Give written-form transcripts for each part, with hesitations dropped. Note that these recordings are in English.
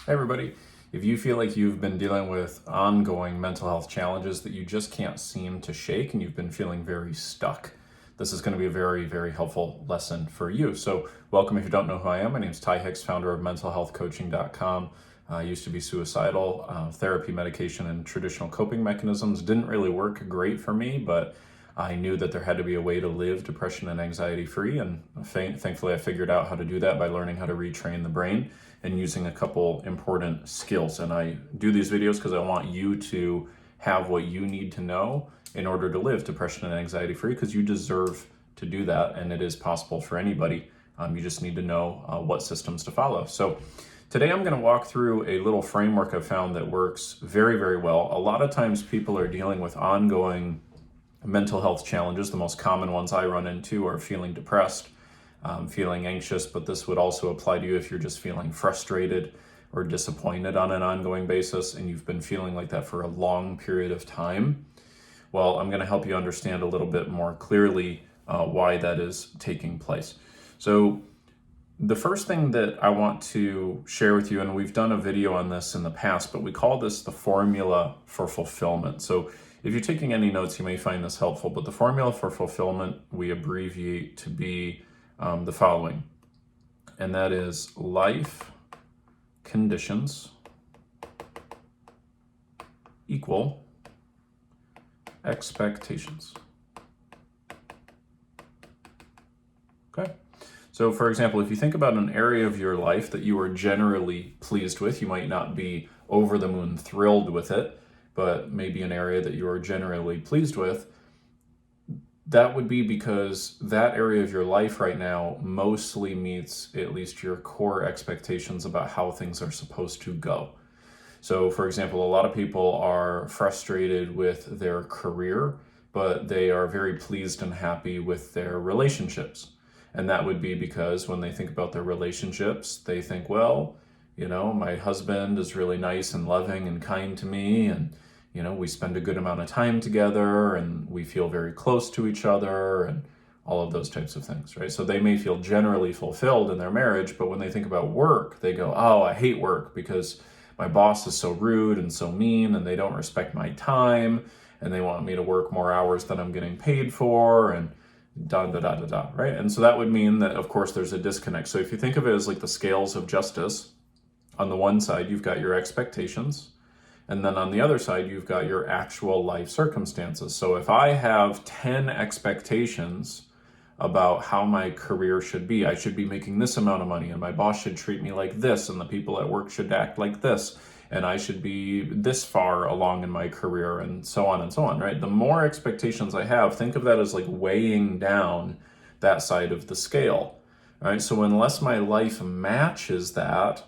Hey everybody, if you feel like you've been dealing with ongoing mental health challenges that you just can't seem to shake and you've been feeling very stuck, this is going to be a very, very helpful lesson for you. So welcome. If you don't know who I am, my name is Hicks, founder of mentalhealthcoaching.com. I used to be suicidal. Therapy, medication, and traditional coping mechanisms didn't really work great for me, but I knew that there had to be a way to live depression and anxiety free, and thankfully I figured out how to do that by learning how to retrain the brain and using a couple important skills. And I do these videos because I want you to have what you need to know in order to live depression and anxiety free, because you deserve to do that, and it is possible for anybody. You just need to know what systems to follow. So today I'm going to walk through a little framework I've found that works very, very well. A lot of times people are dealing with ongoing mental health challenges. The most common ones I run into are feeling depressed, feeling anxious, but this would also apply to you if you're just feeling frustrated or disappointed on an ongoing basis and you've been feeling like that for a long period of time. Well, I'm going to help you understand a little bit more clearly why that is taking place. So the first thing that I want to share with you, and we've done a video on this in the past, but we call this the formula for fulfillment. So if you're taking any notes, you may find this helpful, but the formula for fulfillment we abbreviate to be the following, and that is life conditions equal expectations. Okay. So for example, if you think about an area of your life that you are generally pleased with, you might not be over the moon thrilled with it, but maybe an area that you are generally pleased with, that would be because that area of your life right now mostly meets at least your core expectations about how things are supposed to go. So for example, a lot of people are frustrated with their career, but they are very pleased and happy with their relationships. And that would be because when they think about their relationships, they think, well, my husband is really nice and loving and kind to me, and we spend a good amount of time together and we feel very close to each other and all of those types of things, right? So they may feel generally fulfilled in their marriage, but when they think about work, they go, oh, I hate work because my boss is so rude and so mean and they don't respect my time and they want me to work more hours than I'm getting paid for and right? And so that would mean that, of course, there's a disconnect. So if you think of it as like the scales of justice, on the one side, you've got your expectations, and then on the other side, you've got your actual life circumstances. So if I have 10 expectations about how my career should be, I should be making this amount of money, and my boss should treat me like this, and the people at work should act like this, and I should be this far along in my career, and so on, right? The more expectations I have, think of that as like weighing down that side of the scale, right? So unless my life matches that,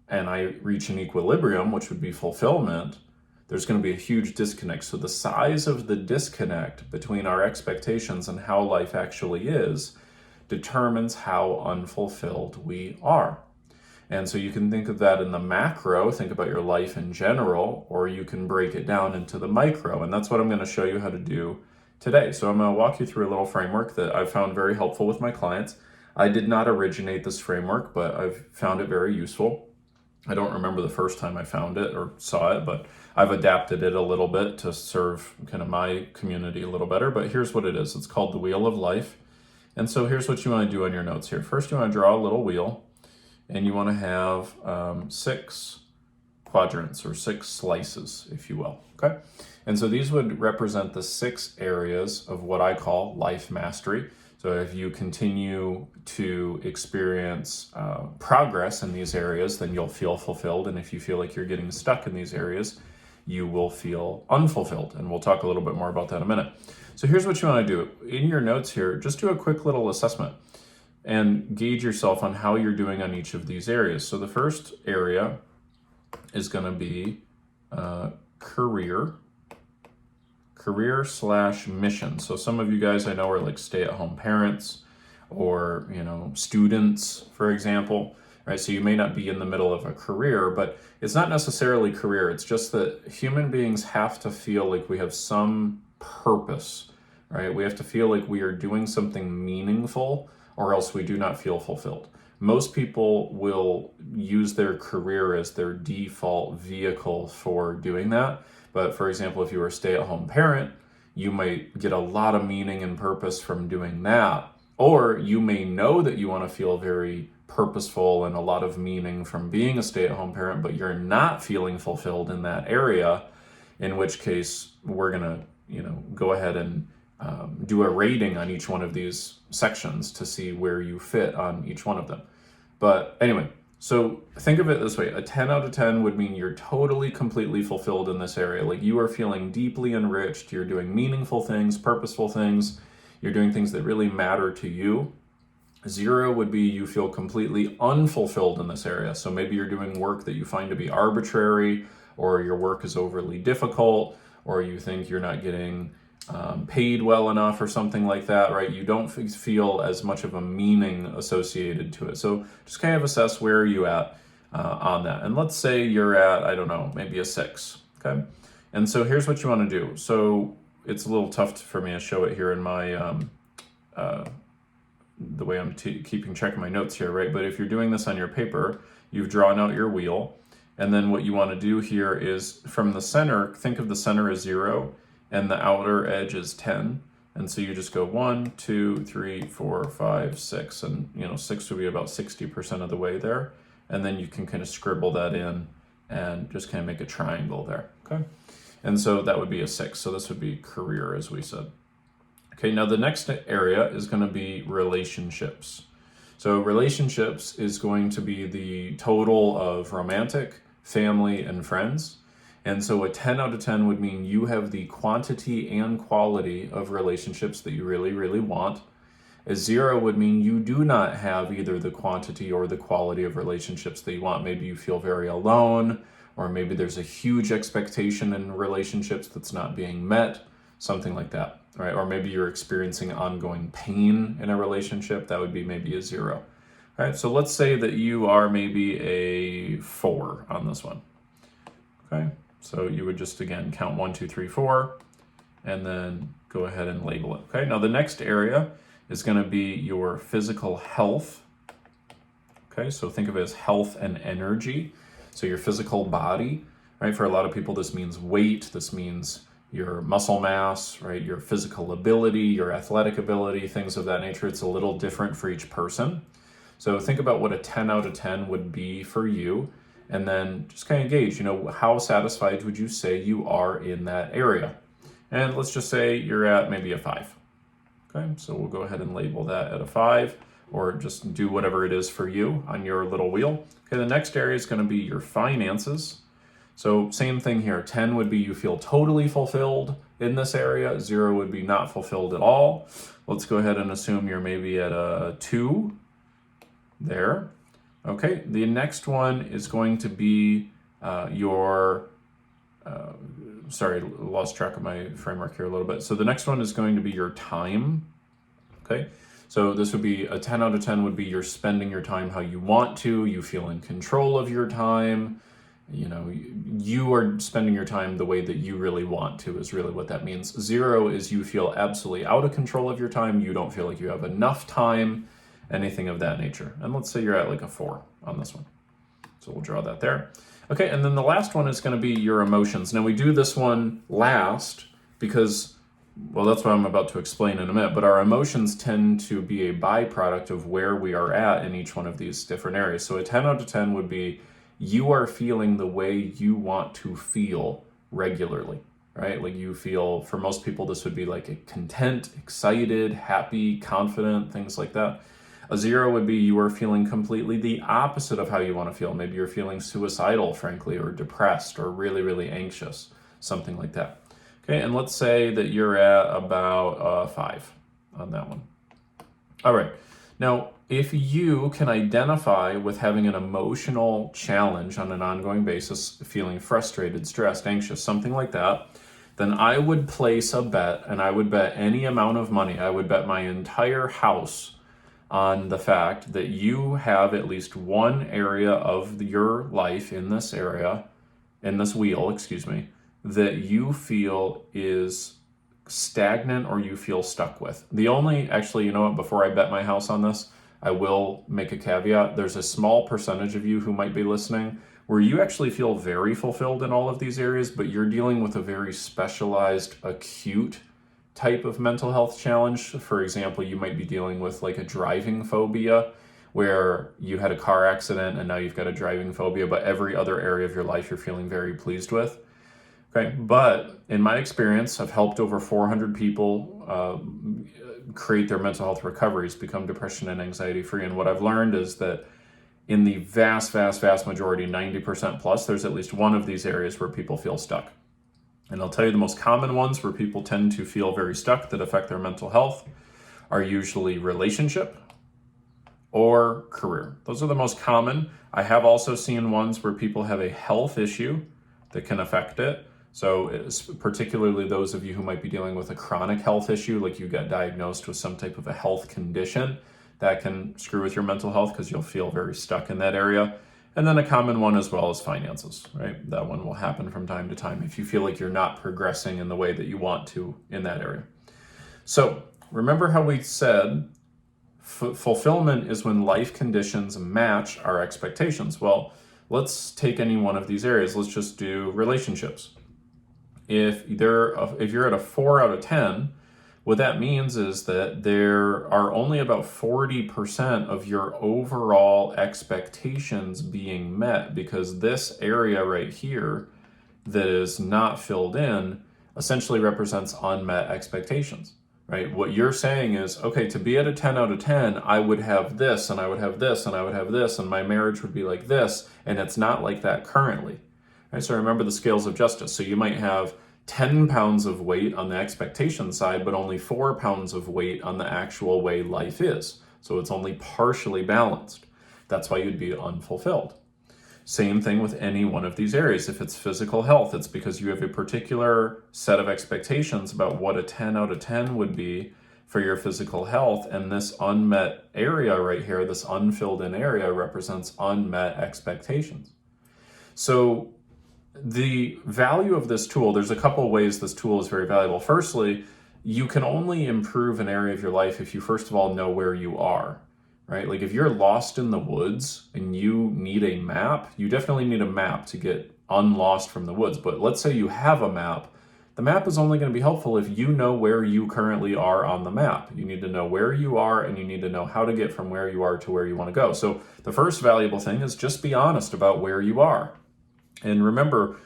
and I reach an equilibrium, which would be fulfillment, there's going to be a huge disconnect. So the size of the disconnect between our expectations and how life actually is determines how unfulfilled we are. And so you can think of that in the macro, think about your life in general, or you can break it down into the micro. And that's what I'm going to show you how to do today. So I'm going to walk you through a little framework that I've found very helpful with my clients. I did not originate this framework, but I've found it very useful. I don't remember the first time I found it or saw it, but I've adapted it a little bit to serve kind of my community a little better. But here's what it is. It's called the Wheel of Life. And so here's what you want to do on your notes here. First, you want to draw a little wheel, and you want to have 6 quadrants or 6 slices, if you will. Okay. And so these would represent the 6 areas of what I call life mastery. So if you continue to experience progress in these areas, then you'll feel fulfilled. And if you feel like you're getting stuck in these areas, you will feel unfulfilled. And we'll talk a little bit more about that in a minute. So here's what you want to do. In your notes here, just do a quick little assessment and gauge yourself on how you're doing on each of these areas. So the first area is going to be career/mission. So some of you guys I know are like stay-at-home parents or, students, for example, right? So you may not be in the middle of a career, but it's not necessarily career. It's just that human beings have to feel like we have some purpose, right? We have to feel like we are doing something meaningful, or else we do not feel fulfilled. most people will use their career as their default vehicle for doing that. But for example, if you were a stay-at-home parent, you might get a lot of meaning and purpose from doing that. Or you may know that you want to feel very purposeful and a lot of meaning from being a stay-at-home parent, but you're not feeling fulfilled in that area, in which case we're going to, go ahead and do a rating on each one of these sections to see where you fit on each one of them. But anyway, so think of it this way. A 10 out of 10 would mean you're totally, completely fulfilled in this area. Like you are feeling deeply enriched. You're doing meaningful things, purposeful things. You're doing things that really matter to you. 0 would be you feel completely unfulfilled in this area. So maybe you're doing work that you find to be arbitrary, or your work is overly difficult, or you think you're not getting paid well enough or something like that, right? You don't feel as much of a meaning associated to it. So just kind of assess where are you at on that. And let's say you're at, I don't know, maybe a 6, okay? And so here's what you want to do. So it's a little tough for me to show it here in my, the way I'm keeping track of my notes here, right? But if you're doing this on your paper, you've drawn out your wheel. And then what you want to do here is from the center, think of the center as 0 and the outer edge is 10. And so you just go 1, 2, 3, 4, 5, 6. And 6 would be about 60% of the way there. And then you can kind of scribble that in and just kind of make a triangle there, okay? And so that would be a 6. So this would be career, as we said. Okay, now the next area is going to be relationships. So relationships is going to be the total of romantic, family, and friends. And so a 10 out of 10 would mean you have the quantity and quality of relationships that you really, really want. A 0 would mean you do not have either the quantity or the quality of relationships that you want. Maybe you feel very alone, or maybe there's a huge expectation in relationships that's not being met, something like that, right? Or maybe you're experiencing ongoing pain in a relationship. That would be maybe a 0. All right, so let's say that you are maybe a 4 on this one, okay? So you would just, again, count 1, 2, 3, 4, and then go ahead and label it, okay? Now the next area is gonna be your physical health, okay? So think of it as health and energy. So your physical body, right? For a lot of people, this means weight, this means your muscle mass, right? Your physical ability, your athletic ability, things of that nature. It's a little different for each person. So think about what a 10 out of 10 would be for you, and then just kind of gauge, how satisfied would you say you are in that area? And let's just say you're at maybe a 5. Okay, so we'll go ahead and label that at a 5, or just do whatever it is for you on your little wheel. Okay, the next area is going to be your finances. So same thing here. 10 would be you feel totally fulfilled in this area. 0 would be not fulfilled at all. Let's go ahead and assume you're maybe at a 2 there. Okay, the next one is going to be sorry, lost track of my framework here a little bit. So the next one is going to be your time. Okay, so this would be a 10 out of 10 would be you're spending your time how you want to, you feel in control of your time. You are spending your time the way that you really want to is really what that means. 0 is you feel absolutely out of control of your time. You don't feel like you have enough time, anything of that nature. And let's say you're at like a 4 on this one. So we'll draw that there. Okay, and then the last one is going to be your emotions. Now we do this one last because, well, that's what I'm about to explain in a minute, but our emotions tend to be a byproduct of where we are at in each one of these different areas. So a 10 out of 10 would be you are feeling the way you want to feel regularly, right? Like you feel, for most people, this would be like a content, excited, happy, confident, things like that. A 0 would be you are feeling completely the opposite of how you want to feel. Maybe you're feeling suicidal, frankly, or depressed, or really, really anxious, something like that. Okay, and let's say that you're at about 5 on that one. All right, now if you can identify with having an emotional challenge on an ongoing basis, feeling frustrated, stressed, anxious, something like that, then I would place a bet, and I would bet any amount of money. I would bet my entire house on the fact that you have at least one area of your life in this area, in this wheel, that you feel is stagnant or you feel stuck with. Actually, you know what, before I bet my house on this, I will make a caveat. There's a small percentage of you who might be listening where you actually feel very fulfilled in all of these areas, but you're dealing with a very specialized, acute type of mental health challenge. For example, you might be dealing with like a driving phobia where you had a car accident and now you've got a driving phobia, but every other area of your life you're feeling very pleased with. Okay, but in my experience, I've helped over 400 people create their mental health recoveries, become depression and anxiety free. And what I've learned is that in the vast majority, 90% plus, there's at least one of these areas where people feel stuck. And I'll tell you the most common ones where people tend to feel very stuck that affect their mental health are usually relationship or career. Those are the most common. I have also seen ones where people have a health issue that can affect it. So it's particularly those of you who might be dealing with a chronic health issue, like you got diagnosed with some type of a health condition, that can screw with your mental health because you'll feel very stuck in that area. And then a common one as well is finances, right? That one will happen from time to time if you feel like you're not progressing in the way that you want to in that area. So remember how we said fulfillment is when life conditions match our expectations. Well, let's take any one of these areas. Let's just do relationships. If you're at a 4 out of 10, what that means is that there are only about 40% of your overall expectations being met, because this area right here that is not filled in essentially represents unmet expectations, right? What you're saying is, okay, to be at a 10 out of 10, I would have this, and I would have this, and I would have this, and my marriage would be like this, and it's not like that currently. Right, so remember the scales of justice. So you might have 10 pounds of weight on the expectation side, but only 4 pounds of weight on the actual way life is. So it's only partially balanced. That's why you'd be unfulfilled. Same thing with any one of these areas. If it's physical health, it's because you have a particular set of expectations about what a 10 out of 10 would be for your physical health. And this unmet area right here, this unfilled in area, represents unmet expectations. So the value of this tool, there's a couple ways this tool is very valuable. Firstly, you can only improve an area of your life if you first of all know where you are, right? Like if you're lost in the woods and you need a map, you definitely need a map to get unlost from the woods. But let's say you have a map. The map is only going to be helpful if you know where you currently are on the map. You need to know where you are, and you need to know how to get from where you are to where you want to go. So the first valuable thing is just be honest about where you are. And remember,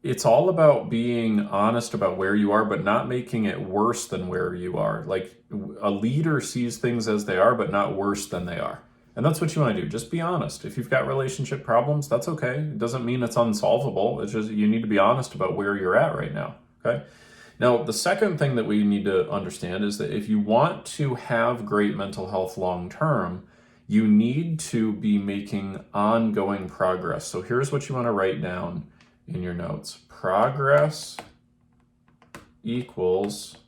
it's all about being honest about where you are, but not making it worse than where you are. Like a leader sees things as they are, but not worse than they are. And that's what you want to do. Just be honest. If you've got relationship problems, that's okay. It doesn't mean it's unsolvable. It's just you need to be honest about where you're at right now. Okay. Now, the second thing that we need to understand is that if you want to have great mental health long term, you need to be making ongoing progress. So here's what you want to write down in your notes. Progress equals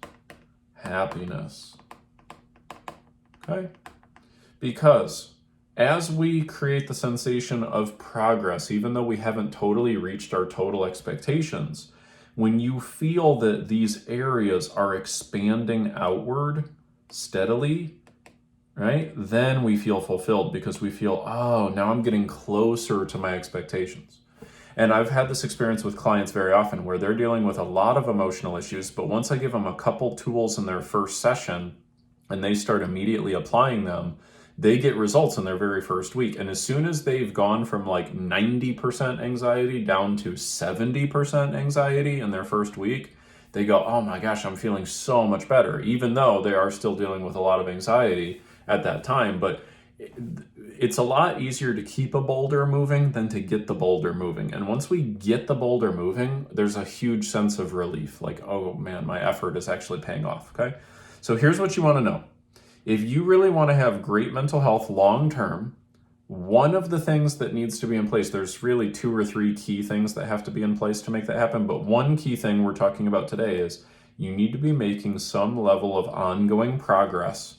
happiness. Okay? Because as we create the sensation of progress, even though we haven't totally reached our total expectations, when you feel that these areas are expanding outward steadily, right? Then we feel fulfilled because we feel, oh, now I'm getting closer to my expectations. And I've had this experience with clients very often where they're dealing with a lot of emotional issues, but once I give them a couple tools in their first session and they start immediately applying them, they get results in their very first week. And as soon as they've gone from like 90% anxiety down to 70% anxiety in their first week, they go, oh my gosh, I'm feeling so much better, even though they are still dealing with a lot of anxiety at that time. But it's a lot easier to keep a boulder moving than to get the boulder moving. And once we get the boulder moving, there's a huge sense of relief. Like, oh man, my effort is actually paying off, okay? So here's what you want to know. If you really want to have great mental health long term, one of the things that needs to be in place, there's really 2 or 3 key things that have to be in place to make that happen. But one key thing we're talking about today is you need to be making some level of ongoing progress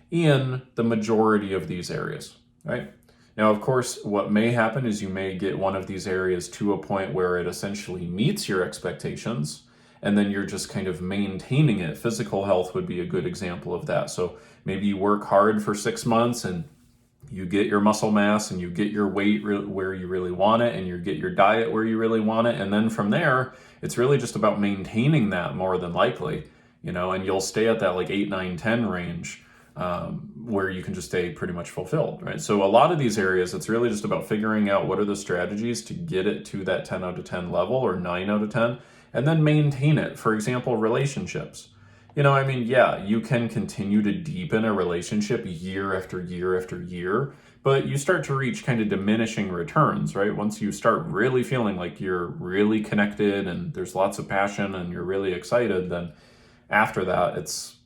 in the majority of these areas, right? Now, of course, what may happen is you may get one of these areas to a point where it essentially meets your expectations, and then you're just kind of maintaining it. Physical health would be a good example of that. So maybe you work hard for 6 months and you get your muscle mass and you get your weight where you really want it, and you get your diet where you really want it. And then from there, it's really just about maintaining that more than likely, and you'll stay at that like 8, 9, 10 range, where you can just stay pretty much fulfilled, right? So a lot of these areas, it's really just about figuring out what are the strategies to get it to that 10 out of 10 level or 9 out of 10, and then maintain it. For example, relationships. Yeah, you can continue to deepen a relationship year after year after year, but you start to reach kind of diminishing returns, right? Once you start really feeling like you're really connected and there's lots of passion and you're really excited, then after that, it's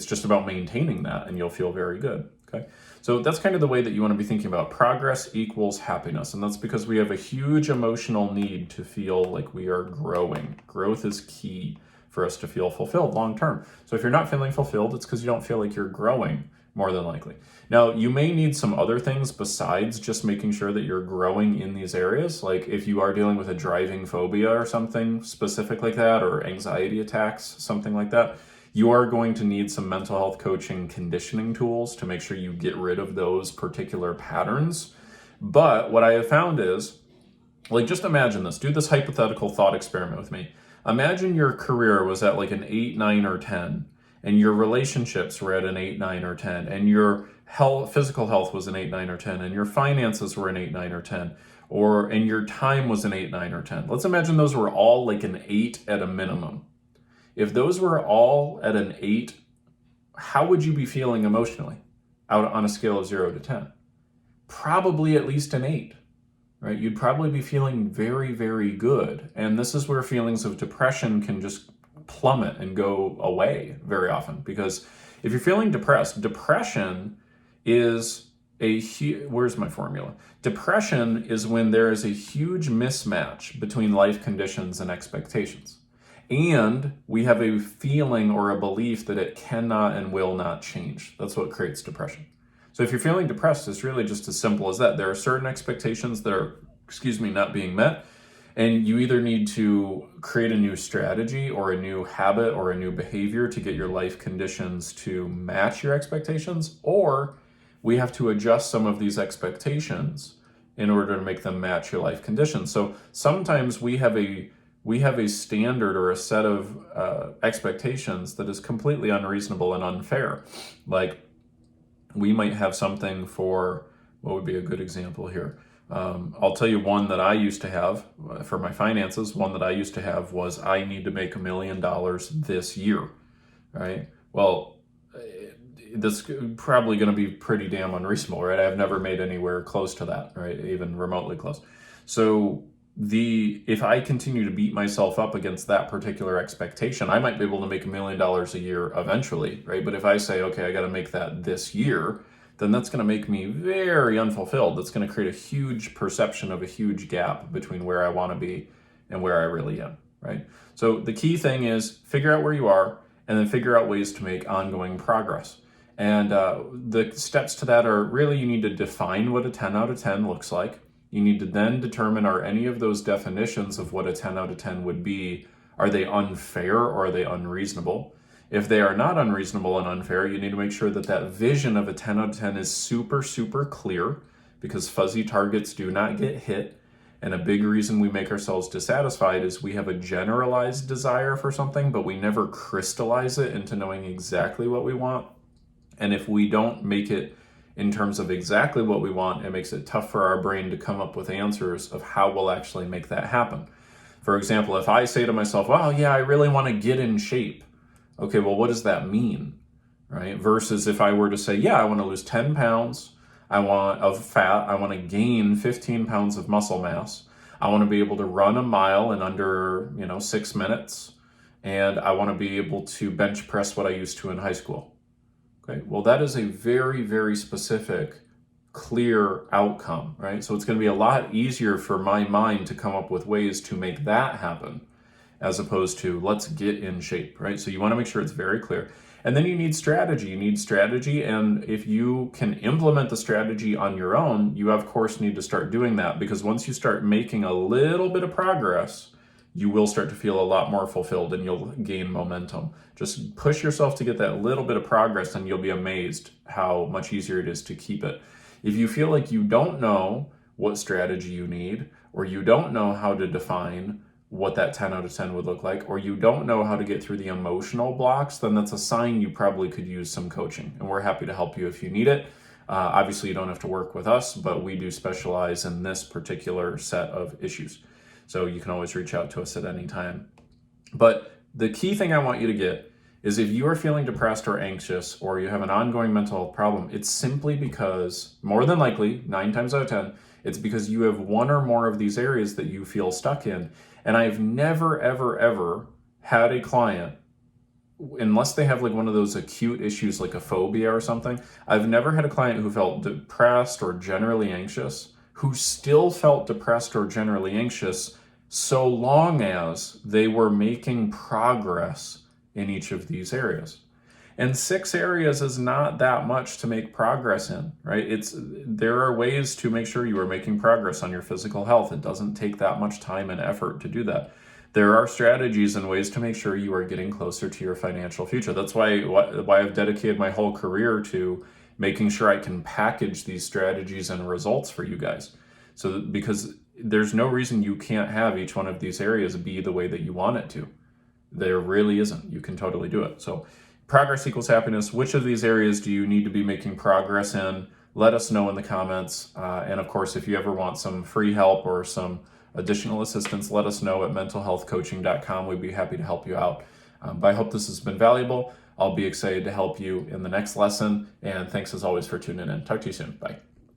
just about maintaining that, and you'll feel very good. Okay. So that's kind of the way that you want to be thinking about progress equals happiness. And that's because we have a huge emotional need to feel like we are growing. Growth is key for us to feel fulfilled long term. So if you're not feeling fulfilled, it's because you don't feel like you're growing, more than likely. Now, you may need some other things besides just making sure that you're growing in these areas. Like if you are dealing with a driving phobia or something specific like that, or anxiety attacks, something like that, you are going to need some mental health coaching conditioning tools to make sure you get rid of those particular patterns. But what I have found is, like, just imagine this. Do this hypothetical thought experiment with me. Imagine your career was at like an 8, 9, or 10, and your relationships were at an 8, 9, or 10, and your physical health was an 8, 9, or 10, and your finances were an 8, 9, or 10, and your time was an 8, 9, or 10. Let's imagine those were all like an 8 at a minimum. If those were all at an 8, how would you be feeling emotionally out on a scale of 0 to 10? Probably at least an 8. Right? You'd probably be feeling very, very good. And this is where feelings of depression can just plummet and go away very often. Because if you're feeling depressed, depression is where's my formula? Depression is when there is a huge mismatch between life conditions and expectations. And we have a feeling or a belief that it cannot and will not change. That's what creates depression. So if you're feeling depressed, it's really just as simple as that. There are certain expectations that are, not being met, and you either need to create a new strategy or a new habit or a new behavior to get your life conditions to match your expectations, or we have to adjust some of these expectations in order to make them match your life conditions. So sometimes we have a standard or a set of expectations that is completely unreasonable and unfair. Like, we might have something for, what would be a good example here? I'll tell you one that I used to have for my finances. One that I used to have was, I need to make $1 million this year, right? Well, this is probably going to be pretty damn unreasonable, right? I've never made anywhere close to that, right? Even remotely close. So if I continue to beat myself up against that particular expectation, I might be able to make $1 million a year eventually, right? But if I say, okay, I got to make that this year, then that's going to make me very unfulfilled. That's going to create a huge perception of a huge gap between where I want to be and where I really am, right? So the key thing is figure out where you are and then figure out ways to make ongoing progress. And the steps to that are really, you need to define what a 10 out of 10 looks like. You need to then determine, are any of those definitions of what a 10 out of 10 would be, are they unfair or are they unreasonable? If they are not unreasonable and unfair, you need to make sure that that vision of a 10 out of 10 is super, super clear, because fuzzy targets do not get hit. And a big reason we make ourselves dissatisfied is we have a generalized desire for something, but we never crystallize it into knowing exactly what we want. And if we don't make it in terms of exactly what we want, it makes it tough for our brain to come up with answers of how we'll actually make that happen. For example, if I say to myself, well, yeah, I really want to get in shape. Okay, well, what does that mean, right? Versus if I were to say, yeah, I want to lose 10 pounds of fat, I want to gain 15 pounds of muscle mass, I want to be able to run a mile in under 6 minutes, and I want to be able to bench press what I used to in high school. Okay, well, that is a very, very specific, clear outcome, right? So it's going to be a lot easier for my mind to come up with ways to make that happen, as opposed to let's get in shape, right? So you want to make sure it's very clear. And then you need strategy. You need strategy, and if you can implement the strategy on your own, you of course need to start doing that, because once you start making a little bit of progress, you will start to feel a lot more fulfilled and you'll gain momentum. Just push yourself to get that little bit of progress and you'll be amazed how much easier it is to keep it. If you feel like you don't know what strategy you need, or you don't know how to define what that 10 out of 10 would look like, or you don't know how to get through the emotional blocks, then that's a sign you probably could use some coaching. And we're happy to help you if you need it. Obviously, you don't have to work with us, but we do specialize in this particular set of issues. So you can always reach out to us at any time. But the key thing I want you to get is if you are feeling depressed or anxious, or you have an ongoing mental health problem, it's simply because, more than likely, 9 times out of 10, it's because you have one or more of these areas that you feel stuck in. And I've never, ever, ever had a client, unless they have like one of those acute issues like a phobia or something, I've never had a client who felt depressed or generally anxious who still felt depressed or generally anxious so long as they were making progress in each of these areas. And 6 areas is not that much to make progress in, right? There are ways to make sure you are making progress on your physical health. It doesn't take that much time and effort to do that. There are strategies and ways to make sure you are getting closer to your financial future. That's why I've dedicated my whole career to making sure I can package these strategies and results for you guys. So because there's no reason you can't have each one of these areas be the way that you want it to. There really isn't. You can totally do it. So progress equals happiness. Which of these areas do you need to be making progress in? Let us know in the comments. And of course, if you ever want some free help or some additional assistance, let us know at mentalhealthcoaching.com. We'd be happy to help you out. But I hope this has been valuable. I'll be excited to help you in the next lesson. And thanks as always for tuning in. Talk to you soon. Bye.